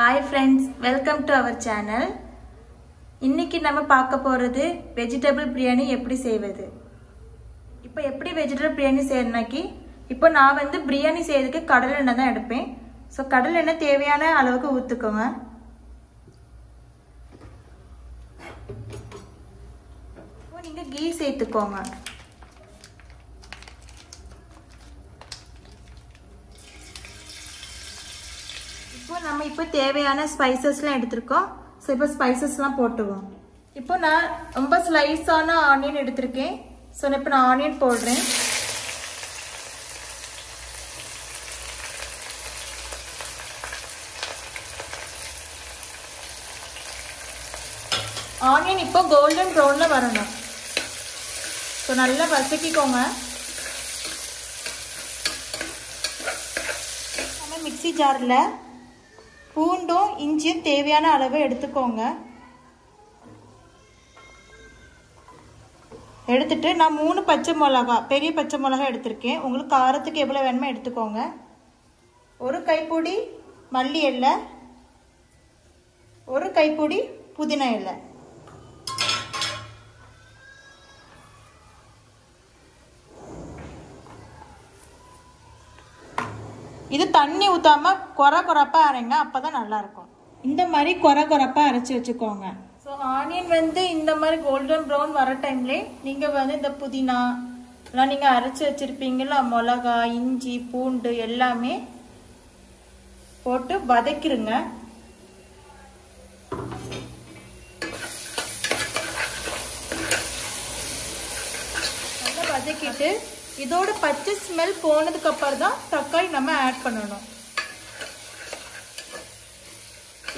Hi friends, welcome to our channel. இன்னைக்கு நம்ம பார்க்க போறது vegetable biryani எப்படி செய்வது. இப்போ எப்படி vegetable biryani செய்யறதுனாக்கி இப்போ நான் வந்து biryani செய்யறதுக்கு கடலை எண்ணெய் தான் எடுப்பேன். சோ கடலை எண்ணெய் தேவையான அளவுக்கு ஊத்திக்கோங்க. இப்போ நீங்க கீ சேர்த்துக்கோங்க. நம்ம இப்போ தேவையான ஸ்பைசஸ்லாம் எடுத்துருக்கோம். ஸோ இப்போ ஸ்பைசஸ்லாம் போட்டுவோம். இப்போ நான் ரொம்ப ஸ்லைஸான ஆனியன் எடுத்திருக்கேன். ஸோ இப்போ நான் ஆனியன் போடுறேன். ஆனியன் இப்போ கோல்டன் ப்ரௌன்ல வரணும். ஸோ நல்லா வதக்கிக்கோங்க. நம்ம மிக்ஸி ஜாரில் பூண்டும் இஞ்சியும் தேவையான அளவு எடுத்துக்கோங்க. எடுத்துட்டு நான் 3 பச்சை மிளகா, பெரிய பச்சை மிளகா எடுத்திருக்கேன். உங்களுக்கு காரத்துக்கு எவ்வளவு வேணுமோ எடுத்துக்கோங்க. ஒரு கைப்பிடி மல்லி இலை, ஒரு கைப்பிடி புதினா இலை. இது தண்ணி ஊத்தாம கொரகொரப்பா அரைங்க, அப்பதான் நல்லா இருக்கும். இந்த மாதிரி கொரகொரப்பா அரைச்சு வச்சுக்கோங்க. ஸோ ஆனியன் வந்து இந்த மாதிரி கோல்டன் ப்ரௌன் வர டைம்ல நீங்க வந்து இந்த புதினா எல்லாம் நீங்க அரைச்சு வச்சிருப்பீங்களா, மிளகா, இஞ்சி, பூண்டு எல்லாமே போட்டு வதக்கிருங்க. நல்லா வதக்கிட்டு இதோட பச்சை ஸ்மெல் போனதுக்கு அப்புறம் தான் தக்காளி நம்ம ஆட் பண்ணணும்.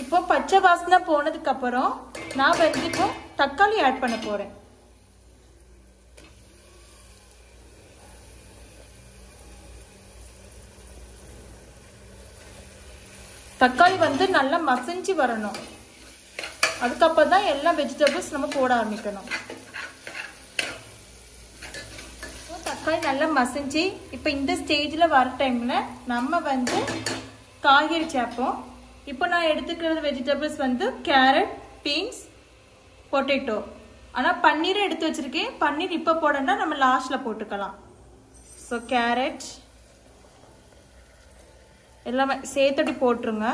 இப்போ பச்சை வாசனை போனதுக்கு அப்புறம் நான் வந்து இப்போ தக்காளி ஆட் பண்ண போறேன். தக்காளி வந்து நல்லா மசிஞ்சு வரணும். அதுக்கப்புறம் தான் எல்லா வெஜிடபிள்ஸ் நம்ம போட ஆரம்பிக்கணும். தக்காளி நல்லா மசிஞ்சு இப்போ இந்த ஸ்டேஜில் வர டைம்ல நம்ம வந்து காய்கறி சேர்ப்போம். இப்போ நான் எடுத்துக்கிறது வெஜிடபிள்ஸ் வந்து கேரட், பீன்ஸ், பொட்டேட்டோ. ஆனால் பன்னீர் எடுத்து வச்சிருக்கேன். பன்னீர் இப்போ போடணும்னா நம்ம லாஸ்ட்ல போட்டுக்கலாம். ஸோ கேரட் எல்லாமே சேர்த்துட்டு போட்டுருங்க.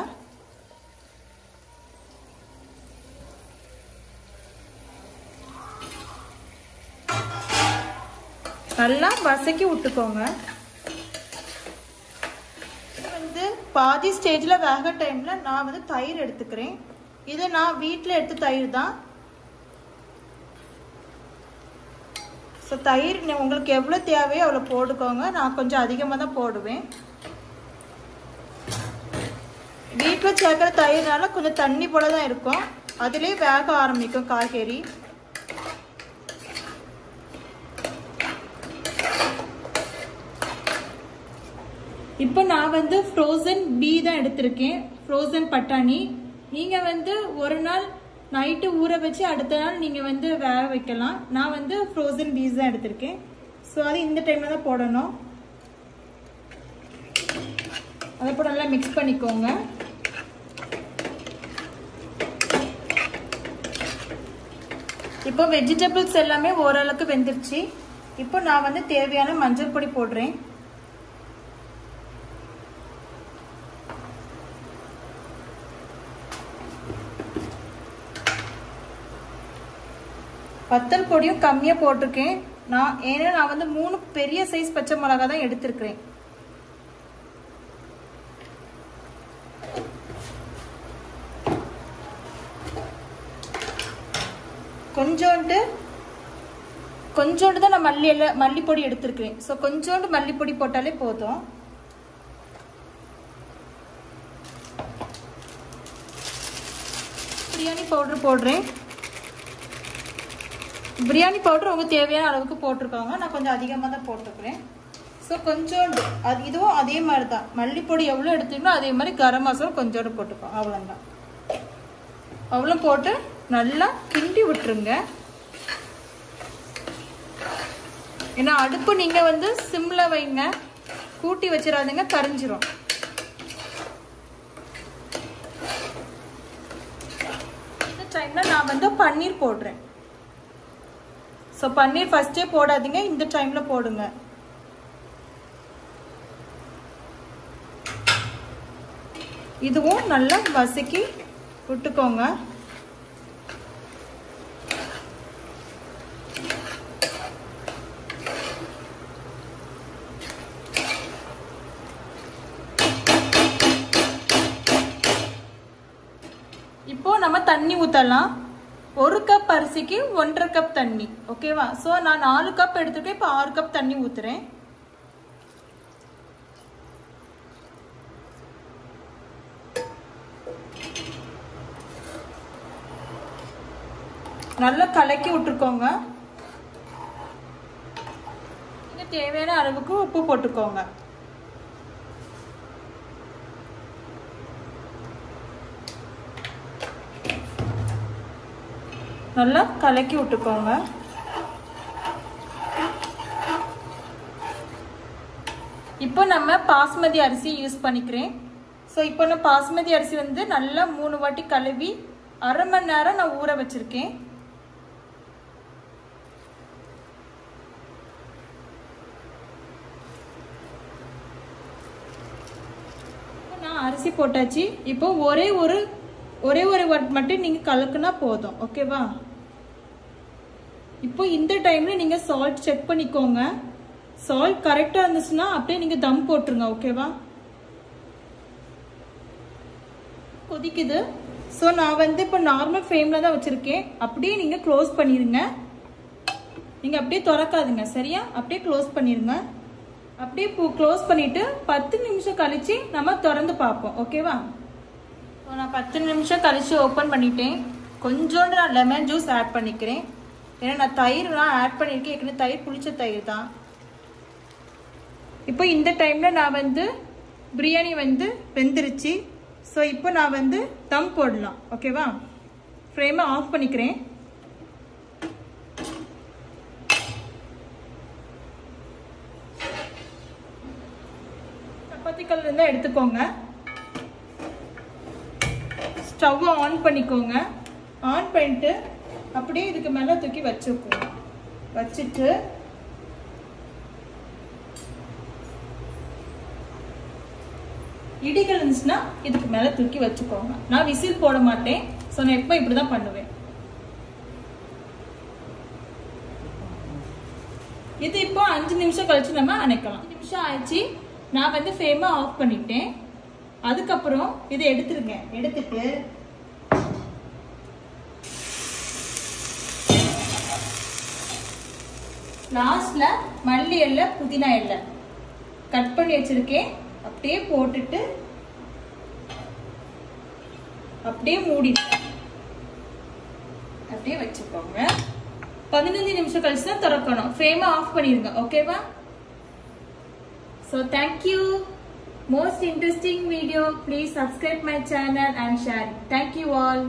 நல்லா வதக்கி விட்டுக்கோங்க. வந்து பாதி ஸ்டேஜ்ல வேக டைம்ல நான் வந்து தயிர் எடுத்துக்கிறேன். இது நான் வீட்டில் எடுத்த தயிர் தான். ஸோ தயிர் உங்களுக்கு எவ்வளோ தேவையோ அவ்வளோ போட்டுக்கோங்க. நான் கொஞ்சம் அதிகமாக தான் போடுவேன். வீட்டில் சேர்க்குற தயிர்னால கொஞ்சம் தண்ணி போல தான் இருக்கும். அதுலேயே வேக ஆரம்பிக்கும் காய்கறி. இப்போ நான் வந்து ஃப்ரோசன் பீ தான் எடுத்திருக்கேன், ஃப்ரோசன் பட்டாணி. நீங்கள் வந்து ஒரு நாள் நைட்டு ஊற வச்சு அடுத்த நாள் நீங்கள் வந்து வேக வைக்கலாம். நான் வந்து ஃப்ரோசன் பீஸ் தான் எடுத்திருக்கேன். ஸோ அது இந்த டைமில் தான் போடணும். அதை போட நல்லா மிக்ஸ் பண்ணிக்கோங்க. இப்போ வெஜிடபிள்ஸ் எல்லாமே ஓரளவுக்கு வெந்துருச்சு. இப்போ நான் வந்து தேவையான மஞ்சள் பொடி போடுறேன். வத்தல் பொடியும் கம்மியா போட்டிருக்கேன் ஏன்னா நான் வந்து 3 பெரிய சைஸ் பச்சை மிளகா தான் எடுத்திருக்கிறேன். கொஞ்சோண்டு தான் நான் மல்லிப்பொடி எடுத்திருக்கிறேன். ஸோ கொஞ்சோண்டு மல்லிப்பொடி போட்டாலே போதும். பிரியாணி பவுடர் போடுறேன். பிரியாணி பவுடர் உங்களுக்கு தேவையான அளவுக்கு போட்டிருக்காங்க. நான் கொஞ்சம் அதிகமாக தான் போட்டுக்கிறேன். ஸோ கொஞ்சோண்டு இதுவும் அதே மாதிரி தான். மல்லிப்பொடி எவ்வளோ எடுத்துக்கணும் அதே மாதிரி கரம் மசாலா கொஞ்சோண்டு போட்டுக்கோங்க. அவ்வளோதான். அவ்வளோ போட்டு நல்லா கிண்டி விட்டுருங்க. ஏன்னா அடுப்பு நீங்கள் வந்து சிம்மில் வைங்க, கூட்டி வச்சிடாதீங்க, கரிஞ்சிரும். டைம்ல நான் வந்து பன்னீர் போடுறேன். ஸோ பன்னீர் ஃபர்ஸ்டே போடாதீங்க, இந்த டைம்ல போடுங்க. இதுவும் நல்லா வதக்கி விட்டுக்கோங்க. இப்போ நம்ம தண்ணி ஊற்றலாம். 1 கப் அரிசிக்கு 1.5 கப் தண்ணி. ஓகேவா? ஸோ நான் 4 கப் எடுத்துட்டு இப்போ 6 கப் தண்ணி ஊற்றுறேன். நல்லா கலக்கி விட்டுருக்கோங்க. நீங்க தேவையான அளவுக்கு உப்பு போட்டுக்கோங்க. நல்லா கலக்கி விட்டுக்கோங்க. இப்போ நம்ம பாஸ்மதி அரிசி யூஸ் பண்ணிக்கிறேன். ஸோ இப்போ நான் பாஸ்மதி அரிசி வந்து நல்லா 3 வாட்டி கழுவி 1/2 மணி நேரம் நான் ஊற வச்சிருக்கேன். நான் அரிசி போட்டாச்சு. இப்போ ஒரே ஒரு வாட் மட்டும் நீங்க கலக்குனா போதும். ஓகேவா? இப்போ இந்த டைம்ல நீங்க சால்ட் செக் பண்ணிக்கோங்க. சால்ட் கரெக்டா இருந்துச்சுன்னா அப்படியே நீங்க தம் போட்டுருங்க. ஓகேவா? கொதிக்குது. ஸோ நான் வந்து இப்போ நார்மல் ஃப்ளேம்ல தான் வச்சிருக்கேன். அப்படியே நீங்க க்ளோஸ் பண்ணிருங்க. நீங்க அப்படியே திறக்காதுங்க. சரியா? அப்படியே க்ளோஸ் பண்ணிருங்க. அப்படியே க்ளோஸ் பண்ணிட்டு 10 நிமிஷம் கழிச்சு நம்ம திறந்து பார்ப்போம். ஓகேவா? நான் 10 நிமிஷம் கழிச்சு ஓப்பன் பண்ணிட்டேன். கொஞ்சோண்டு நான் லெமன் ஜூஸ் ஆட் பண்ணிக்கிறேன். ஏன்னா நான் தயிர்லாம் ஆட் பண்ணியிருக்கேன். ஏற்கனவே தயிர் புளிச்ச தயிர் தான். இப்போ இந்த டைம்ல நான் வந்து பிரியாணி வந்து வெந்துருச்சு. ஸோ இப்போ நான் வந்து தம் போடலாம். ஓகேவா? ஃப்ளேமை ஆஃப் பண்ணிக்கிறேன். சப்பாத்தி கல் இருந்தால் எடுத்துக்கோங்க. ஸ்டவ் ஆன் பண்ணிக்கோங்க. ஆன் பண்ணிட்டு அப்படியே இதுக்கு மேலே தூக்கி வச்சுக்கோங்க. வச்சுட்டு இடிகள் இருந்துச்சுன்னா இதுக்கு மேலே தூக்கி வச்சுக்கோங்க. நான் விசில் போட மாட்டேன். ஸோ நான் எப்போ இப்படி தான் பண்ணுவேன். இது இப்போ 5 நிமிஷம் கழிச்சு நம்ம அணைக்கலாம். 5 நிமிஷம் ஆயிடுச்சு. நான் வந்து ஃப்ளேமை ஆஃப் பண்ணிட்டேன். அதுக்கப்புறம் இதை எடுத்துருங்க. எடுத்துட்டு லாஸ்ட்ல மல்லி இலை புதினா இலை கட் பண்ணி வச்சிருக்கேன். அப்படியே போட்டுட்டு அப்படியே மூடிட்டு அப்படியே வச்சுக்கோங்க. 15 நிமிஷம் கழிச்சு தான் திறக்கணும். ஃப்ளேமை ஆஃப் பண்ணிருங்க. ஓகேவா? So thank you. Most interesting video. Please subscribe my channel and share it. Thank you all.